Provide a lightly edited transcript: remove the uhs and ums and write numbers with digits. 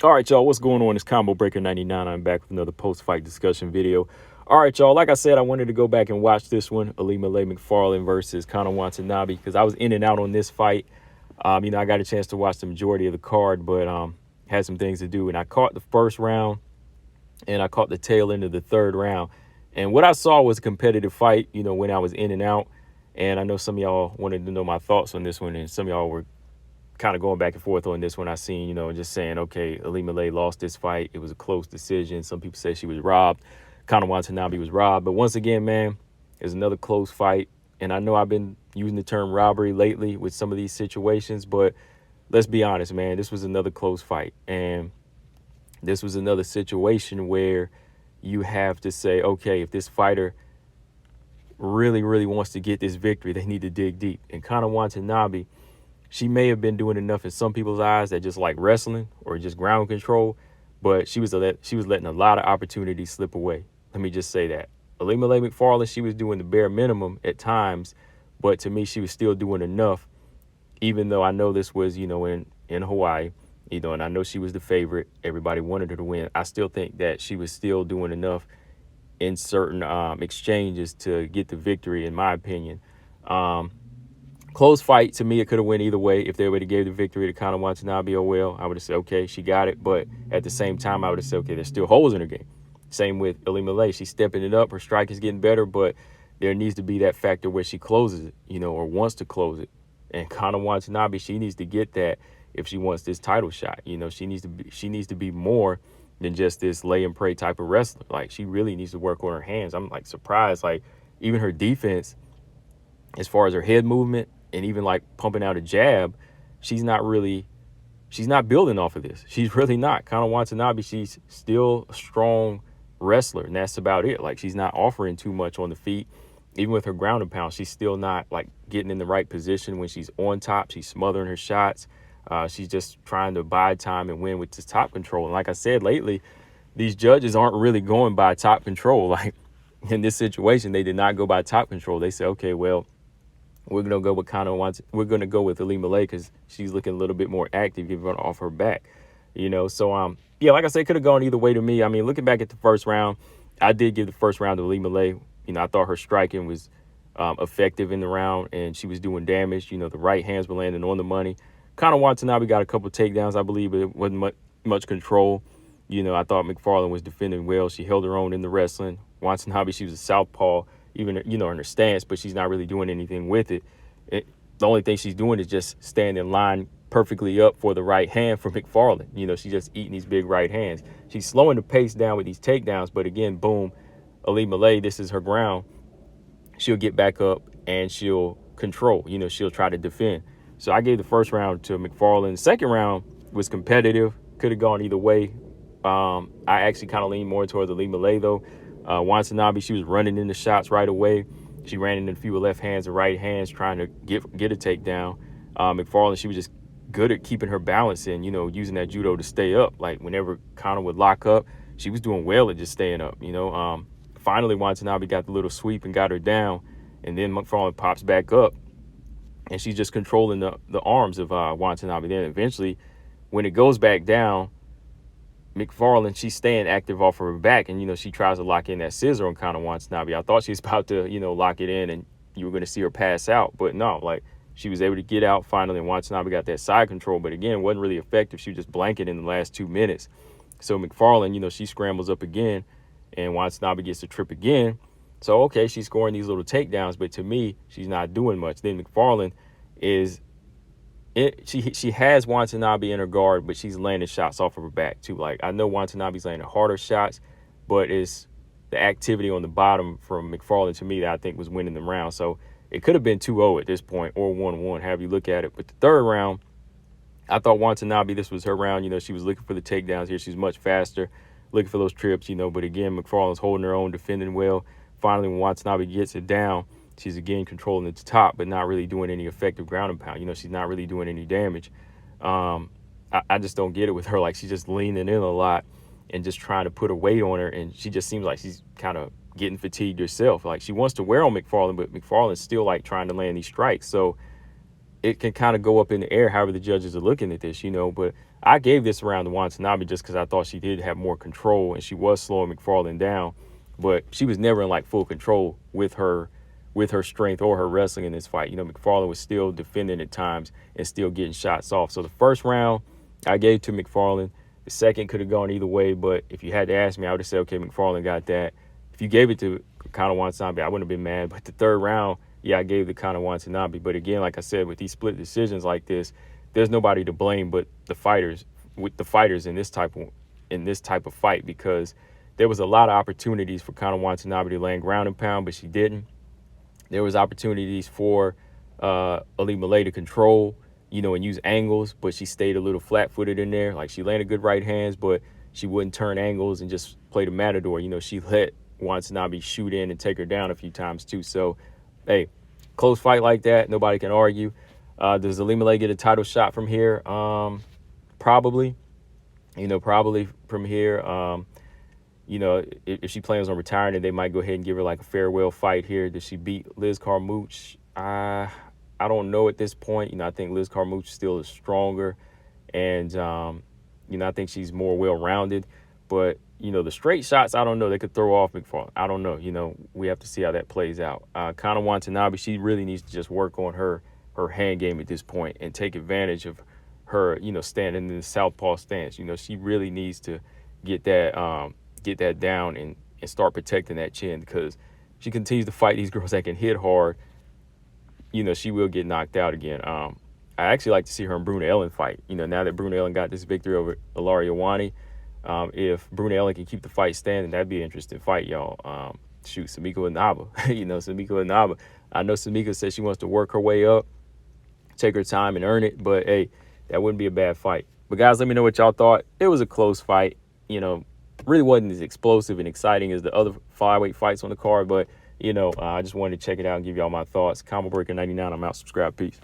All right, y'all, what's going on? It's Combo Breaker 99. I'm back with another post-fight discussion video. All right, y'all, like I said, I wanted to go back and watch this one, Ilima-Lei Macfarlane versus Kana Watanabe, because I was in and out on this fight. I got a chance to watch the majority of the card, but had some things to do. And I caught the first round, and I caught the tail end of the third round. And what I saw was a competitive fight, when I was in and out. And I know some of y'all wanted to know my thoughts on this one, and some of y'all were kind of going back and forth on this one. I seen, just saying, okay, Ilima-Lei lost this fight. It was a close decision. Some people say she was robbed. Kana Watanabe was robbed. But once again, man, it's another close fight. And I know I've been using the term robbery lately with some of these situations, but let's be honest, man, this was another close fight. And this was another situation where you have to say, okay, if this fighter really, really wants to get this victory, they need to dig deep. And Kana Watanabe, she may have been doing enough in some people's eyes that just like wrestling or just ground control, but she was letting a lot of opportunities slip away. Let me just say that. Ilima-Lei Macfarlane, she was doing the bare minimum at times, but to me, she was still doing enough, even though I know this was, in Hawaii, and I know she was the favorite. Everybody wanted her to win. I still think that she was still doing enough in certain exchanges to get the victory, in my opinion. Close fight. To me, it could have went either way. If they would have gave the victory to Kana Watanabe, oh well, I would have said, okay, she got it. But at the same time, I would have said, okay, there's still holes in her game. Same with Ilima-Lei. She's stepping it up. Her strike is getting better, but there needs to be that factor where she closes it, or wants to close it. And Kana Watanabe, she needs to get that if she wants this title shot. She needs to be more than just this lay and pray type of wrestler. Like, she really needs to work on her hands. I'm like surprised. Like, even her defense, as far as her head movement and even like pumping out a jab, she's not building off of this. She's really not. Kana Watanabe, she's still a strong wrestler, and that's about it. Like, she's not offering too much on the feet. Even with her ground and pound, she's still not like getting in the right position when she's on top. She's smothering her shots. She's just trying to buy time and win with this top control. And like I said, lately, these judges aren't really going by top control. Like, in this situation, they did not go by top control. They said, okay, well, we're gonna go with We're gonna go with Ilima-Lei because she's looking a little bit more active, giving her off her back. So yeah, like I said, it could have gone either way to me. I mean, looking back at the first round, I did give the first round to Ilima-Lei. I thought her striking was effective in the round, and she was doing damage. The right hands were landing on the money. Kana Watanabe got a couple takedowns, I believe, but it wasn't much control. I thought Macfarlane was defending well. She held her own in the wrestling. Watanabe, she was a southpaw, even, in her stance, but she's not really doing anything with it. The only thing she's doing is just staying in line perfectly up for the right hand for Macfarlane. She's just eating these big right hands. She's slowing the pace down with these takedowns, but again, boom, Ilima-Lei, this is her ground. She'll get back up and she'll control. She'll try to defend. So I gave the first round to Macfarlane. The second round was competitive. Could have gone either way. I actually kind of leaned more towards Ilima-Lei, though. Watanabe, she was running into shots right away. She ran into a few left hands and right hands trying to get a takedown. Macfarlane, she was just good at keeping her balance and, using that judo to stay up. Like, whenever Kana would lock up, she was doing well at just staying up, Finally, Watanabe got the little sweep and got her down, and then Macfarlane pops back up, and she's just controlling the arms of Watanabe. Then eventually, when it goes back down, Macfarlane, she's staying active off of her back, and, she tries to lock in that scissor on Kana Watanabe. I thought she was about to, lock it in, and you were going to see her pass out, but no, like, she was able to get out finally, and Watanabe got that side control, but again, it wasn't really effective. She was just blanketed in the last 2 minutes. So Macfarlane, she scrambles up again, and Watanabe gets the trip again. So, okay, she's scoring these little takedowns, but to me, she's not doing much. Then Macfarlane she has Watanabe in her guard, but she's landing shots off of her back too. Like, I know Watanabe's landing harder shots, but it's the activity on the bottom from Macfarlane, to me, that I think was winning the round. So it could have been 2-0 at this point, or 1-1, however you look at it. But the third round, I thought Watanabe, this was her round. She was looking for the takedowns here. She's much faster, looking for those trips, but again, Macfarlane's holding her own, defending well. Finally, when Watanabe gets it down, she's again controlling at the top, but not really doing any effective ground and pound. She's not really doing any damage. I just don't get it with her. Like, she's just leaning in a lot and just trying to put a weight on her, and she just seems like she's kind of getting fatigued herself. Like, she wants to wear on Macfarlane, but Macfarlane's still like trying to land these strikes. So it can kind of go up in the air however the judges are looking at this, you know. But I gave this round to Watanabe just because I thought she did have more control and she was slowing McFarlane down, but she was never in like full control with her strength or her wrestling in this fight. You know, McFarlane was still defending at times and still getting shots off. So the first round I gave to McFarlane. The second could have gone either way, but if you had to ask me, I would have said, okay, McFarlane got that. If you gave it to Kana Watanabe, I wouldn't have been mad. But the third round, yeah, I gave the Kana Watanabe. But again, like I said, with these split decisions like this, there's nobody to blame but the fighters, with the fighters in this type of fight, because there was a lot of opportunities for Kana Watanabe to land ground and pound, but she didn't. There was opportunities for Ilima-Lei to control, you know, and use angles, but she stayed a little flat-footed in there. Like, she landed good right hands, but she wouldn't turn angles and just play the matador. You know, she let Watanabe shoot in and take her down a few times too. So, hey, close fight like that, nobody can argue. Does Ilima-Lei get a title shot from here? Probably. You know, probably from here. You know, if she plans on retiring, then they might go ahead and give her like a farewell fight here. Does she beat Liz Carmouche? I don't know at this point. You know, I think Liz Carmouche still is stronger, and you know, I think she's more well-rounded. But you know, the straight shots, I don't know. They could throw off McFarlane. I don't know. You know, we have to see how that plays out. Kana Watanabe, she really needs to just work on her hand game at this point and take advantage of her, you know, standing in the southpaw stance. You know, she really needs to get that down and start protecting that chin, because she continues to fight these girls that can hit hard. You know, she will get knocked out again. I actually like to see her and Bruna Ellen fight. You know, now that Bruna Ellen got this victory over Ilaria Wani, if Bruna Ellen can keep the fight standing, that'd be an interesting fight, y'all. Shoot, Samiko Inaba. You know, Samiko Inaba. I know Samiko says she wants to work her way up, take her time and earn it, but hey, that wouldn't be a bad fight. But guys, let me know what y'all thought. It was a close fight. You know, really wasn't as explosive and exciting as the other flyweight fights on the card, but you know, I just wanted to check it out and give y'all my thoughts. Combo Breaker 99. I'm out. Subscribe. Peace.